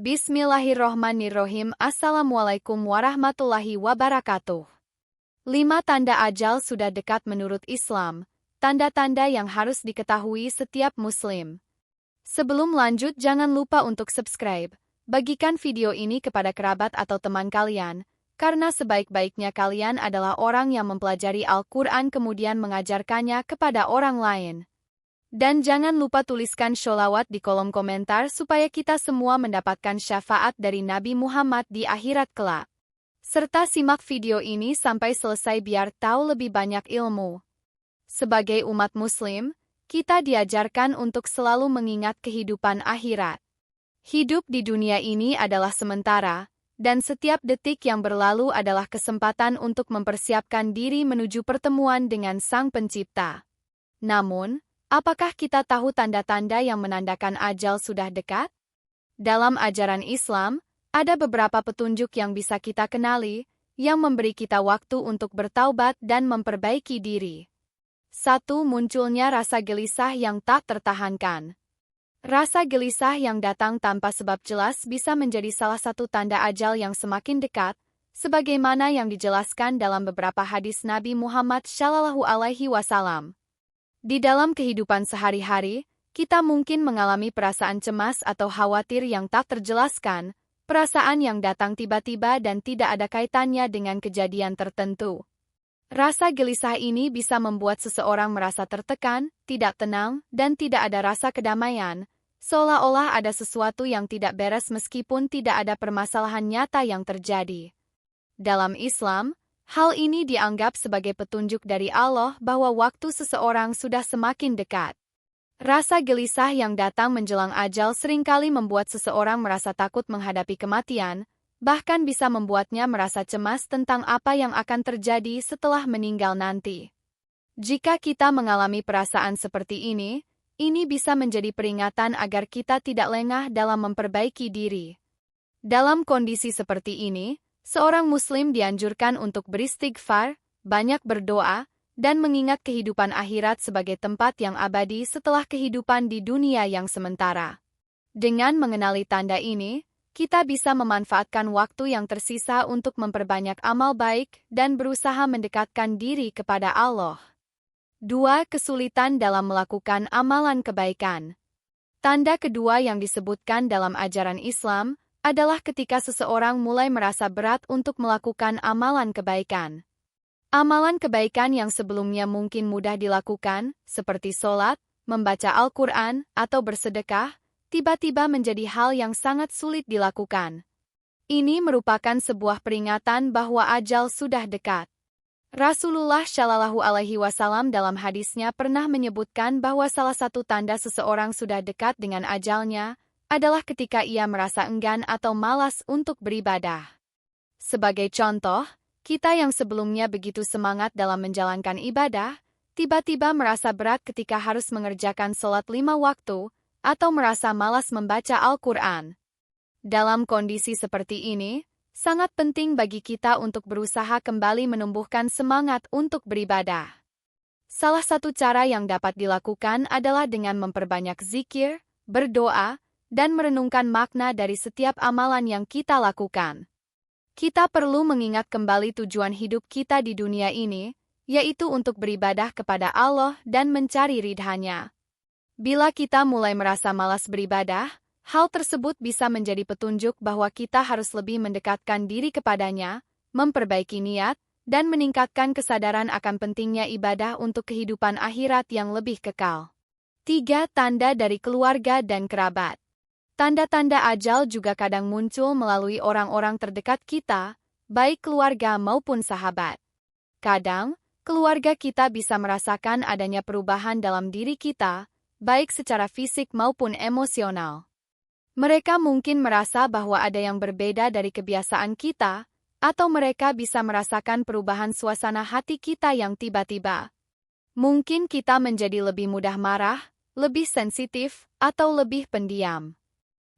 Bismillahirrohmanirrohim. Assalamualaikum warahmatullahi wabarakatuh. 5 tanda ajal sudah dekat menurut Islam, tanda-tanda yang harus diketahui setiap muslim. Sebelum lanjut jangan lupa untuk subscribe, bagikan video ini kepada kerabat atau teman kalian, karena sebaik-baiknya kalian adalah orang yang mempelajari Al-Quran kemudian mengajarkannya kepada orang lain. Dan jangan lupa tuliskan sholawat di kolom komentar supaya kita semua mendapatkan syafaat dari Nabi Muhammad di akhirat kelak. Serta simak video ini sampai selesai biar tahu lebih banyak ilmu. Sebagai umat muslim, kita diajarkan untuk selalu mengingat kehidupan akhirat. Hidup di dunia ini adalah sementara, dan setiap detik yang berlalu adalah kesempatan untuk mempersiapkan diri menuju pertemuan dengan Sang Pencipta. Namun, apakah kita tahu tanda-tanda yang menandakan ajal sudah dekat? Dalam ajaran Islam, ada beberapa petunjuk yang bisa kita kenali, yang memberi kita waktu untuk bertaubat dan memperbaiki diri. 1. Munculnya rasa gelisah yang tak tertahankan. Rasa gelisah yang datang tanpa sebab jelas bisa menjadi salah satu tanda ajal yang semakin dekat, sebagaimana yang dijelaskan dalam beberapa hadis Nabi Muhammad SAW. Di dalam kehidupan sehari-hari, kita mungkin mengalami perasaan cemas atau khawatir yang tak terjelaskan, perasaan yang datang tiba-tiba dan tidak ada kaitannya dengan kejadian tertentu. Rasa gelisah ini bisa membuat seseorang merasa tertekan, tidak tenang, dan tidak ada rasa kedamaian, seolah-olah ada sesuatu yang tidak beres meskipun tidak ada permasalahan nyata yang terjadi. Dalam Islam, hal ini dianggap sebagai petunjuk dari Allah bahwa waktu seseorang sudah semakin dekat. Rasa gelisah yang datang menjelang ajal seringkali membuat seseorang merasa takut menghadapi kematian, bahkan bisa membuatnya merasa cemas tentang apa yang akan terjadi setelah meninggal nanti. Jika kita mengalami perasaan seperti ini bisa menjadi peringatan agar kita tidak lengah dalam memperbaiki diri. Dalam kondisi seperti ini, seorang muslim dianjurkan untuk beristighfar, banyak berdoa, dan mengingat kehidupan akhirat sebagai tempat yang abadi setelah kehidupan di dunia yang sementara. Dengan mengenali tanda ini, kita bisa memanfaatkan waktu yang tersisa untuk memperbanyak amal baik dan berusaha mendekatkan diri kepada Allah. 2. Kesulitan dalam melakukan amalan kebaikan. Tanda kedua yang disebutkan dalam ajaran Islam adalah ketika seseorang mulai merasa berat untuk melakukan amalan kebaikan. Amalan kebaikan yang sebelumnya mungkin mudah dilakukan, seperti sholat, membaca Al-Quran, atau bersedekah, tiba-tiba menjadi hal yang sangat sulit dilakukan. Ini merupakan sebuah peringatan bahwa ajal sudah dekat. Rasulullah SAW dalam hadisnya pernah menyebutkan bahwa salah satu tanda seseorang sudah dekat dengan ajalnya adalah ketika ia merasa enggan atau malas untuk beribadah. Sebagai contoh, kita yang sebelumnya begitu semangat dalam menjalankan ibadah, tiba-tiba merasa berat ketika harus mengerjakan sholat 5 waktu, atau merasa malas membaca Al-Quran. Dalam kondisi seperti ini, sangat penting bagi kita untuk berusaha kembali menumbuhkan semangat untuk beribadah. Salah satu cara yang dapat dilakukan adalah dengan memperbanyak zikir, berdoa, dan merenungkan makna dari setiap amalan yang kita lakukan. Kita perlu mengingat kembali tujuan hidup kita di dunia ini, yaitu untuk beribadah kepada Allah dan mencari ridha-Nya. Bila kita mulai merasa malas beribadah, hal tersebut bisa menjadi petunjuk bahwa kita harus lebih mendekatkan diri kepadanya, memperbaiki niat, dan meningkatkan kesadaran akan pentingnya ibadah untuk kehidupan akhirat yang lebih kekal. 3. Tanda dari keluarga dan kerabat. Tanda-tanda ajal juga kadang muncul melalui orang-orang terdekat kita, baik keluarga maupun sahabat. Kadang, keluarga kita bisa merasakan adanya perubahan dalam diri kita, baik secara fisik maupun emosional. Mereka mungkin merasa bahwa ada yang berbeda dari kebiasaan kita, atau mereka bisa merasakan perubahan suasana hati kita yang tiba-tiba. Mungkin kita menjadi lebih mudah marah, lebih sensitif, atau lebih pendiam.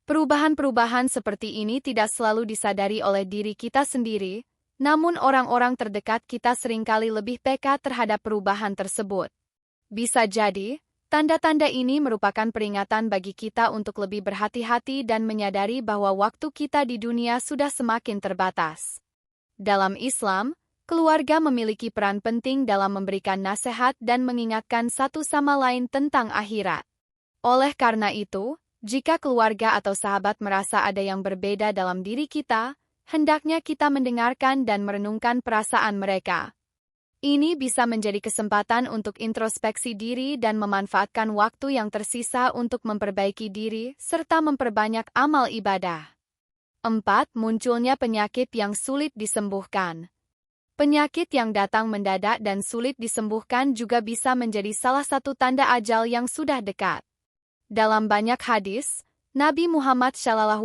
Perubahan-perubahan seperti ini tidak selalu disadari oleh diri kita sendiri, namun orang-orang terdekat kita seringkali lebih peka terhadap perubahan tersebut. Bisa jadi, Tanda-tanda ini merupakan peringatan bagi kita untuk lebih berhati-hati dan menyadari bahwa waktu kita di dunia sudah semakin terbatas. Dalam Islam, keluarga memiliki peran penting dalam memberikan nasihat dan mengingatkan satu sama lain tentang akhirat. Oleh karena itu, jika keluarga atau sahabat merasa ada yang berbeda dalam diri kita, hendaknya kita mendengarkan dan merenungkan perasaan mereka. Ini bisa menjadi kesempatan untuk introspeksi diri dan memanfaatkan waktu yang tersisa untuk memperbaiki diri serta memperbanyak amal ibadah. 4. Munculnya penyakit yang sulit disembuhkan. Penyakit yang datang mendadak dan sulit disembuhkan juga bisa menjadi salah satu tanda ajal yang sudah dekat. Dalam banyak hadis, Nabi Muhammad SAW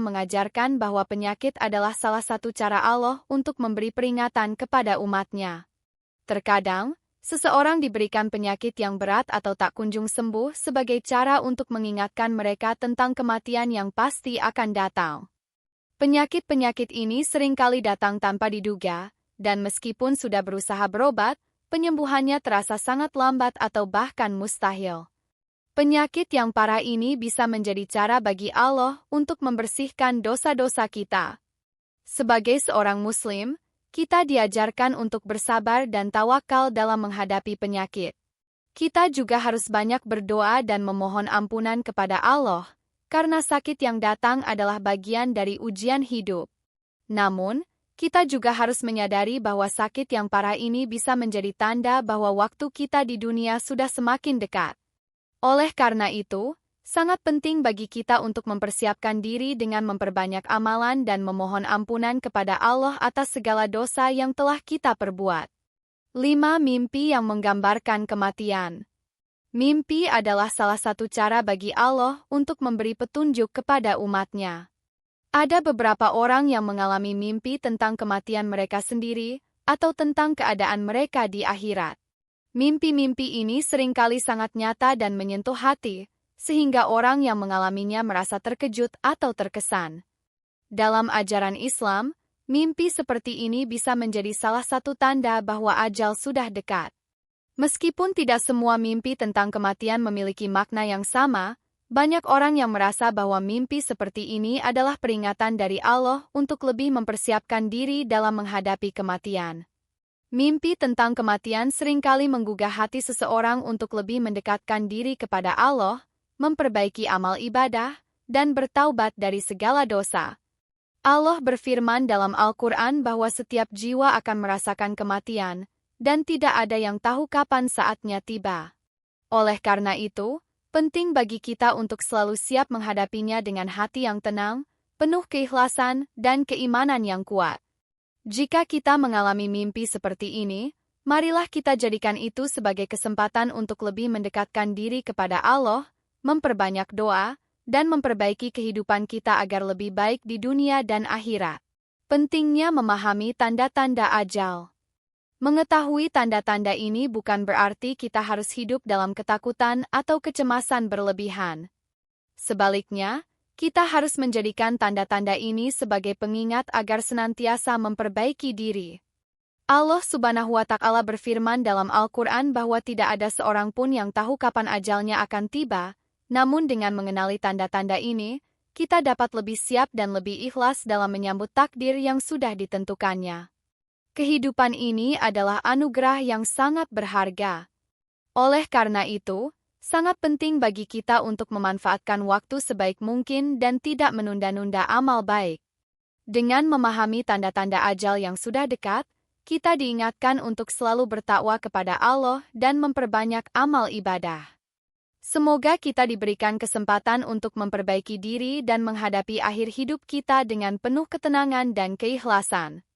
mengajarkan bahwa penyakit adalah salah satu cara Allah untuk memberi peringatan kepada umatnya. Terkadang, seseorang diberikan penyakit yang berat atau tak kunjung sembuh sebagai cara untuk mengingatkan mereka tentang kematian yang pasti akan datang. Penyakit-penyakit ini seringkali datang tanpa diduga, dan meskipun sudah berusaha berobat, penyembuhannya terasa sangat lambat atau bahkan mustahil. Penyakit yang parah ini bisa menjadi cara bagi Allah untuk membersihkan dosa-dosa kita. Sebagai seorang Muslim, kita diajarkan untuk bersabar dan tawakal dalam menghadapi penyakit. Kita juga harus banyak berdoa dan memohon ampunan kepada Allah, karena sakit yang datang adalah bagian dari ujian hidup. Namun, kita juga harus menyadari bahwa sakit yang parah ini bisa menjadi tanda bahwa waktu kita di dunia sudah semakin dekat. Oleh karena itu, sangat penting bagi kita untuk mempersiapkan diri dengan memperbanyak amalan dan memohon ampunan kepada Allah atas segala dosa yang telah kita perbuat. 5. Mimpi yang menggambarkan kematian. Mimpi adalah salah satu cara bagi Allah untuk memberi petunjuk kepada umatnya. Ada beberapa orang yang mengalami mimpi tentang kematian mereka sendiri atau tentang keadaan mereka di akhirat. Mimpi-mimpi ini seringkali sangat nyata dan menyentuh hati, sehingga orang yang mengalaminya merasa terkejut atau terkesan. Dalam ajaran Islam, mimpi seperti ini bisa menjadi salah satu tanda bahwa ajal sudah dekat. Meskipun tidak semua mimpi tentang kematian memiliki makna yang sama, banyak orang yang merasa bahwa mimpi seperti ini adalah peringatan dari Allah untuk lebih mempersiapkan diri dalam menghadapi kematian. Mimpi tentang kematian seringkali menggugah hati seseorang untuk lebih mendekatkan diri kepada Allah, memperbaiki amal ibadah, dan bertaubat dari segala dosa. Allah berfirman dalam Al-Quran bahwa setiap jiwa akan merasakan kematian, dan tidak ada yang tahu kapan saatnya tiba. Oleh karena itu, penting bagi kita untuk selalu siap menghadapinya dengan hati yang tenang, penuh keikhlasan, dan keimanan yang kuat. Jika kita mengalami mimpi seperti ini, marilah kita jadikan itu sebagai kesempatan untuk lebih mendekatkan diri kepada Allah, memperbanyak doa, dan memperbaiki kehidupan kita agar lebih baik di dunia dan akhirat. Pentingnya memahami tanda-tanda ajal. Mengetahui tanda-tanda ini bukan berarti kita harus hidup dalam ketakutan atau kecemasan berlebihan. Sebaliknya, kita harus menjadikan tanda-tanda ini sebagai pengingat agar senantiasa memperbaiki diri. Allah Subhanahu wa Ta'ala berfirman dalam Al-Quran bahwa tidak ada seorang pun yang tahu kapan ajalnya akan tiba, namun dengan mengenali tanda-tanda ini, kita dapat lebih siap dan lebih ikhlas dalam menyambut takdir yang sudah ditentukannya. Kehidupan ini adalah anugerah yang sangat berharga. Oleh karena itu, sangat penting bagi kita untuk memanfaatkan waktu sebaik mungkin dan tidak menunda-nunda amal baik. Dengan memahami tanda-tanda ajal yang sudah dekat, kita diingatkan untuk selalu bertakwa kepada Allah dan memperbanyak amal ibadah. Semoga kita diberikan kesempatan untuk memperbaiki diri dan menghadapi akhir hidup kita dengan penuh ketenangan dan keikhlasan.